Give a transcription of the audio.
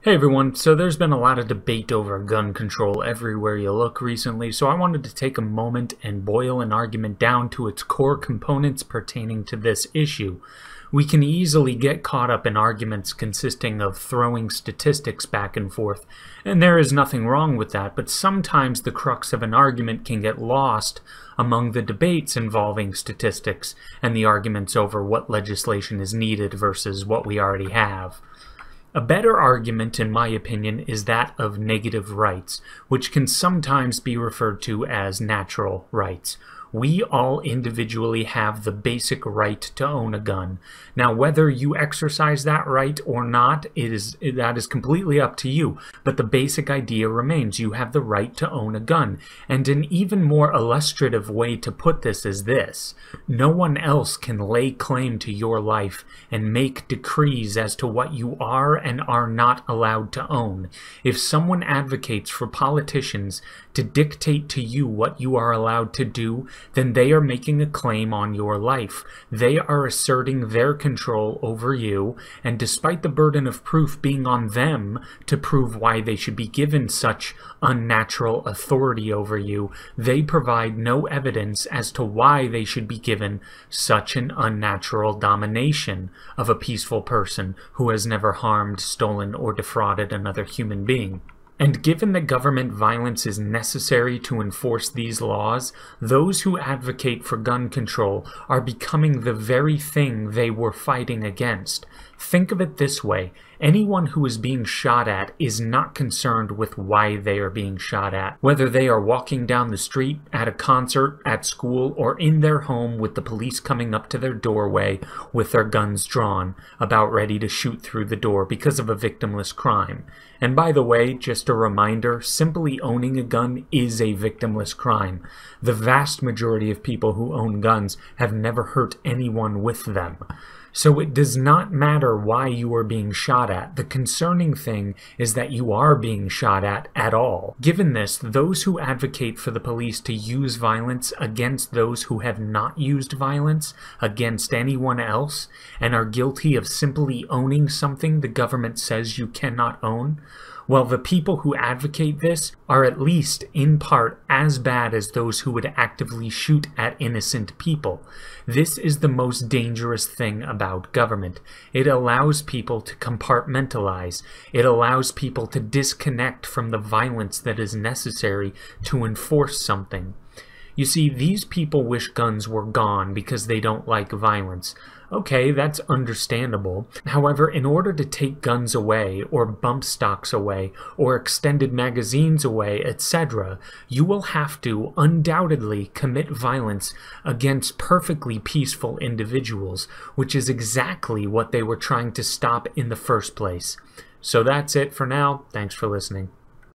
Hey everyone, so there's been a lot of debate over gun control everywhere you look recently, so I wanted to take a moment and boil an argument down to its core components pertaining to this issue. We can easily get caught up in arguments consisting of throwing statistics back and forth, and there is nothing wrong with that, but sometimes the crux of an argument can get lost among the debates involving statistics and the arguments over what legislation is needed versus what we already have. A better argument, in my opinion, is that of negative rights, which can sometimes be referred to as natural rights. We all individually have the basic right to own a gun. Now, whether you exercise that right or not, that is completely up to you, but the basic idea remains. You have the right to own a gun. And an even more illustrative way to put this is this: no one else can lay claim to your life and make decrees as to what you are and are not allowed to own. If someone advocates for politicians to dictate to you what you are allowed to do, then they are making a claim on your life. They are asserting their control over you, and despite the burden of proof being on them to prove why they should be given such unnatural authority over you, they provide no evidence as to why they should be given such an unnatural domination of a peaceful person who has never harmed, stolen, or defrauded another human being. And given that government violence is necessary to enforce these laws, those who advocate for gun control are becoming the very thing they were fighting against. Think of it this way: anyone who is being shot at is not concerned with why they are being shot at. Whether they are walking down the street, at a concert, at school, or in their home with the police coming up to their doorway with their guns drawn, about ready to shoot through the door because of a victimless crime. And by the way, just a reminder, simply owning a gun is a victimless crime. The vast majority of people who own guns have never hurt anyone with them. So it does not matter why you are being shot at. The concerning thing is that you are being shot at all. Given this, those who advocate for the police to use violence against those who have not used violence against anyone else and are guilty of simply owning something the government says you cannot own, well, the people who advocate this are at least in part as bad as those who would actively shoot at innocent people. This is the most dangerous thing about government. It allows people to compartmentalize. It allows people to disconnect from the violence that is necessary to enforce something. You see, these people wish guns were gone because they don't like violence. Okay, that's understandable. However, in order to take guns away, or bump stocks away, or extended magazines away, etc., you will have to undoubtedly commit violence against perfectly peaceful individuals, which is exactly what they were trying to stop in the first place. So that's it for now. Thanks for listening.